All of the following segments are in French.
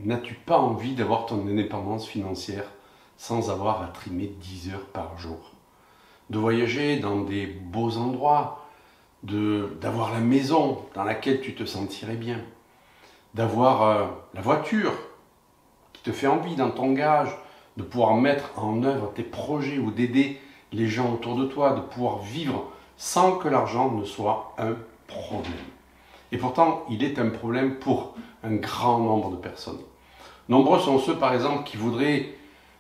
n'as-tu pas envie d'avoir ton indépendance financière sans avoir à trimer 10 heures par jour? De voyager dans des beaux endroits, d'avoir la maison dans laquelle tu te sentirais bien, d'avoir la voiture qui te fait envie dans ton garage, de pouvoir mettre en œuvre tes projets ou d'aider les gens autour de toi, de pouvoir vivre sans que l'argent ne soit un problème. Et pourtant, il est un problème pour un grand nombre de personnes. Nombreux sont ceux, par exemple, qui voudraient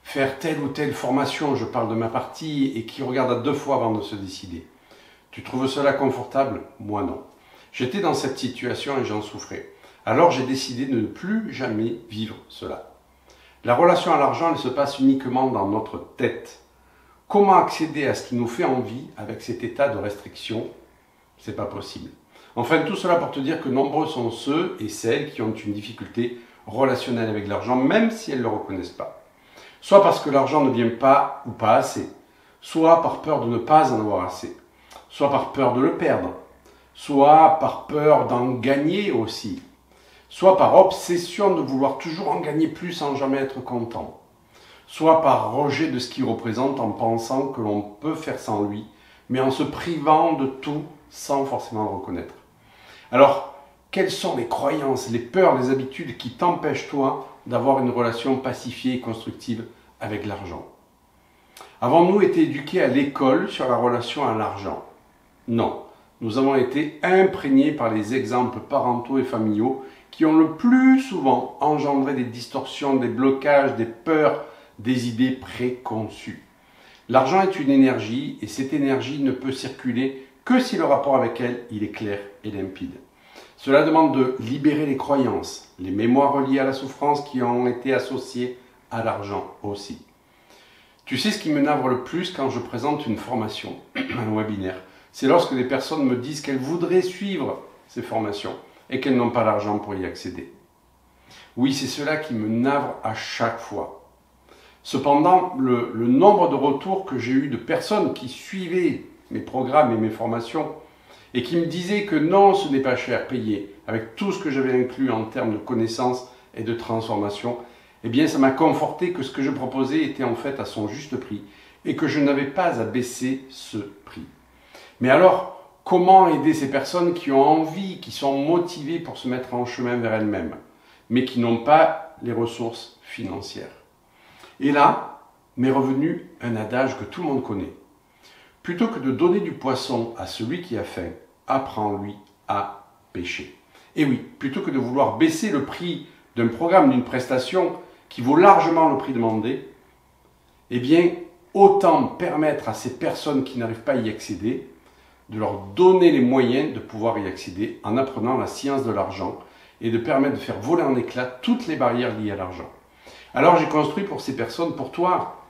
faire telle ou telle formation, je parle de ma partie, et qui regardent à 2 fois avant de se décider. Tu trouves cela confortable? Moi non. J'étais dans cette situation et j'en souffrais. Alors j'ai décidé de ne plus jamais vivre cela. La relation à l'argent, elle se passe uniquement dans notre tête. Comment accéder à ce qui nous fait envie avec cet état de restriction? C'est pas possible. Enfin, tout cela pour te dire que nombreux sont ceux et celles qui ont une difficulté relationnelle avec l'argent, même si elles ne le reconnaissent pas. Soit parce que l'argent ne vient pas ou pas assez, soit par peur de ne pas en avoir assez, soit par peur de le perdre, soit par peur d'en gagner aussi, soit par obsession de vouloir toujours en gagner plus sans jamais être content, soit par rejet de ce qu'il représente en pensant que l'on peut faire sans lui, mais en se privant de tout sans forcément le reconnaître. Alors, quelles sont les croyances, les peurs, les habitudes qui t'empêchent, toi, d'avoir une relation pacifiée et constructive avec l'argent? Avons-nous été éduqués à l'école sur la relation à l'argent? Non. Nous avons été imprégnés par les exemples parentaux et familiaux qui ont le plus souvent engendré des distorsions, des blocages, des peurs, des idées préconçues. L'argent est une énergie et cette énergie ne peut circuler que si le rapport avec elle, il est clair et limpide. Cela demande de libérer les croyances, les mémoires reliées à la souffrance qui ont été associées à l'argent aussi. Tu sais ce qui me navre le plus quand je présente une formation, un webinaire, c'est lorsque les personnes me disent qu'elles voudraient suivre ces formations et qu'elles n'ont pas l'argent pour y accéder. Oui, c'est cela qui me navre à chaque fois. Cependant, le nombre de retours que j'ai eu de personnes qui suivaient mes programmes et mes formations et qui me disaient que non, ce n'est pas cher payé, avec tout ce que j'avais inclus en termes de connaissances et de transformation, eh bien ça m'a conforté que ce que je proposais était en fait à son juste prix et que je n'avais pas à baisser ce prix. Mais alors, comment aider ces personnes qui ont envie, qui sont motivées pour se mettre en chemin vers elles-mêmes, mais qui n'ont pas les ressources financières? Et là, m'est revenu un adage que tout le monde connaît. Plutôt que de donner du poisson à celui qui a faim, apprends-lui à pêcher. Et oui, plutôt que de vouloir baisser le prix d'un programme, d'une prestation qui vaut largement le prix demandé, eh bien, autant permettre à ces personnes qui n'arrivent pas à y accéder, de leur donner les moyens de pouvoir y accéder en apprenant la science de l'argent et de permettre de faire voler en éclats toutes les barrières liées à l'argent. Alors j'ai construit pour ces personnes, pour toi,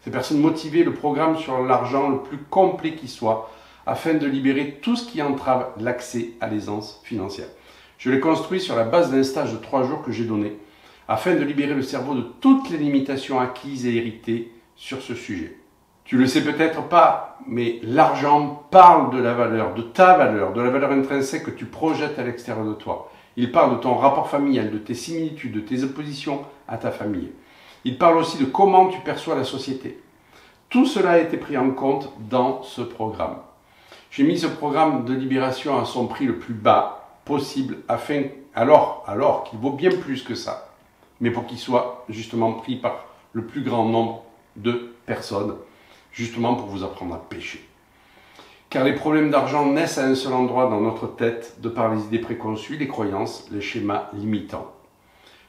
ces personnes motivées, le programme sur l'argent le plus complet qui soit, afin de libérer tout ce qui entrave l'accès à l'aisance financière. Je l'ai construit sur la base d'un stage de 3 jours que j'ai donné, afin de libérer le cerveau de toutes les limitations acquises et héritées sur ce sujet. Tu le sais peut-être pas, mais l'argent parle de la valeur, de ta valeur, de la valeur intrinsèque que tu projettes à l'extérieur de toi. Il parle de ton rapport familial, de tes similitudes, de tes oppositions à ta famille. Il parle aussi de comment tu perçois la société. Tout cela a été pris en compte dans ce programme. J'ai mis ce programme de libération à son prix le plus bas possible, afin, alors qu'il vaut bien plus que ça, mais pour qu'il soit justement pris par le plus grand nombre de personnes, justement pour vous apprendre à pêcher. Car les problèmes d'argent naissent à un seul endroit dans notre tête, de par les idées préconçues, les croyances, les schémas limitants.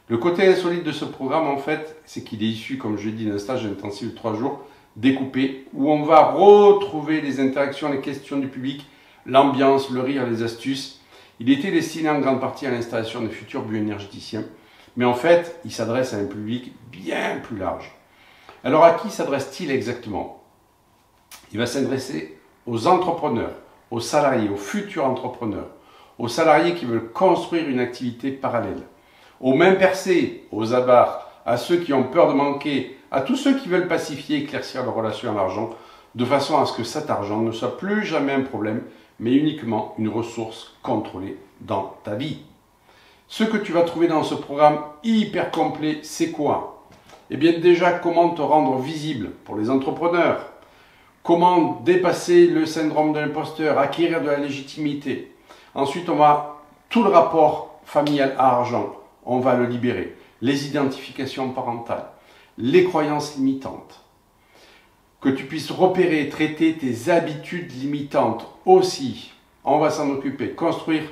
Le côté insolite de ce programme, en fait, c'est qu'il est issu, comme je l'ai dit, d'un stage intensif de 3 jours, découpé, où on va retrouver les interactions, les questions du public, l'ambiance, le rire, les astuces. Il était destiné en grande partie à l'installation des futurs bioénergéticiens, mais en fait, il s'adresse à un public bien plus large. Alors à qui s'adresse-t-il exactement? Il va s'adresser aux entrepreneurs, aux salariés, aux futurs entrepreneurs, aux salariés qui veulent construire une activité parallèle, aux mains percées, aux avares, à ceux qui ont peur de manquer, à tous ceux qui veulent pacifier et éclaircir leur relation à l'argent, de façon à ce que cet argent ne soit plus jamais un problème, mais uniquement une ressource contrôlée dans ta vie. Ce que tu vas trouver dans ce programme hyper complet, c'est quoi? Eh bien déjà, comment te rendre visible pour les entrepreneurs, comment dépasser le syndrome de l'imposteur, acquérir de la légitimité. Ensuite, on va tout le rapport familial à argent, on va le libérer. Les identifications parentales, les croyances limitantes. Que tu puisses repérer, traiter tes habitudes limitantes aussi. On va s'en occuper. Construire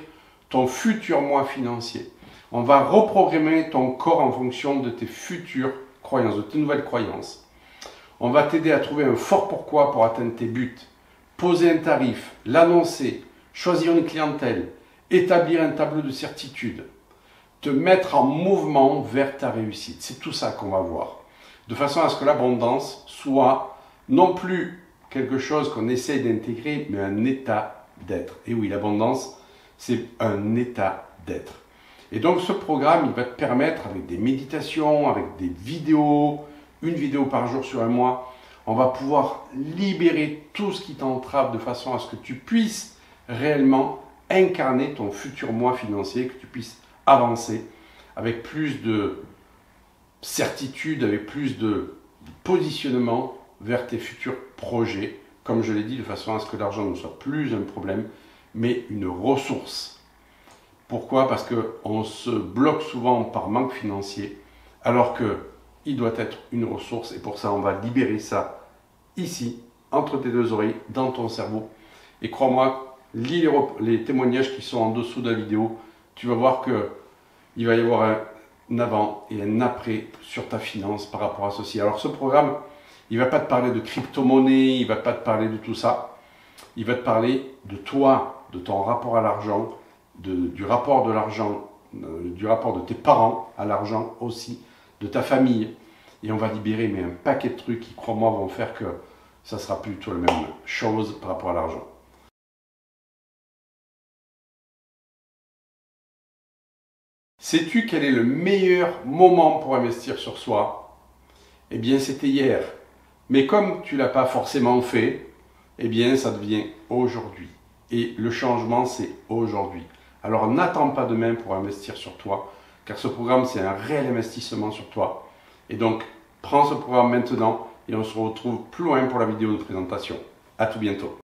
ton futur moi financier. On va reprogrammer ton corps en fonction de tes futures croyances, de tes nouvelles croyances. On va t'aider à trouver un fort pourquoi pour atteindre tes buts. Poser un tarif, l'annoncer, choisir une clientèle, établir un tableau de certitude. Te mettre en mouvement vers ta réussite. C'est tout ça qu'on va voir. De façon à ce que l'abondance soit non plus quelque chose qu'on essaie d'intégrer, mais un état d'être. Et oui, l'abondance, c'est un état d'être. Et donc ce programme, il va te permettre, avec des méditations, avec des vidéos, une vidéo par jour sur un mois, on va pouvoir libérer tout ce qui t'entrave de façon à ce que tu puisses réellement incarner ton futur moi financier, que tu puisses avancer avec plus de certitude, avec plus de positionnement vers tes futurs projets, comme je l'ai dit, de façon à ce que l'argent ne soit plus un problème, mais une ressource. Pourquoi? Parce qu'on se bloque souvent par manque financier, alors qu'il doit être une ressource, et pour ça, on va libérer ça ici, entre tes deux oreilles, dans ton cerveau. Et crois-moi, lis les témoignages qui sont en dessous de la vidéo, tu vas voir qu'il va y avoir un avant et un après sur ta finance par rapport à ceci. Alors ce programme, il ne va pas te parler de crypto-monnaie, il ne va pas te parler de tout ça. Il va te parler de toi, de ton rapport à l'argent, du rapport de l'argent, du rapport de tes parents à l'argent aussi, de ta famille. Et on va libérer mais un paquet de trucs qui, crois-moi, vont faire que ça ne sera plus du tout la même chose par rapport à l'argent. Sais-tu quel est le meilleur moment pour investir sur soi? Eh bien, c'était hier. Mais comme tu ne l'as pas forcément fait, eh bien, ça devient aujourd'hui. Et le changement, c'est aujourd'hui. Alors, n'attends pas demain pour investir sur toi, car ce programme, c'est un réel investissement sur toi. Et donc, prends ce programme maintenant et on se retrouve plus loin pour la vidéo de présentation. À tout bientôt.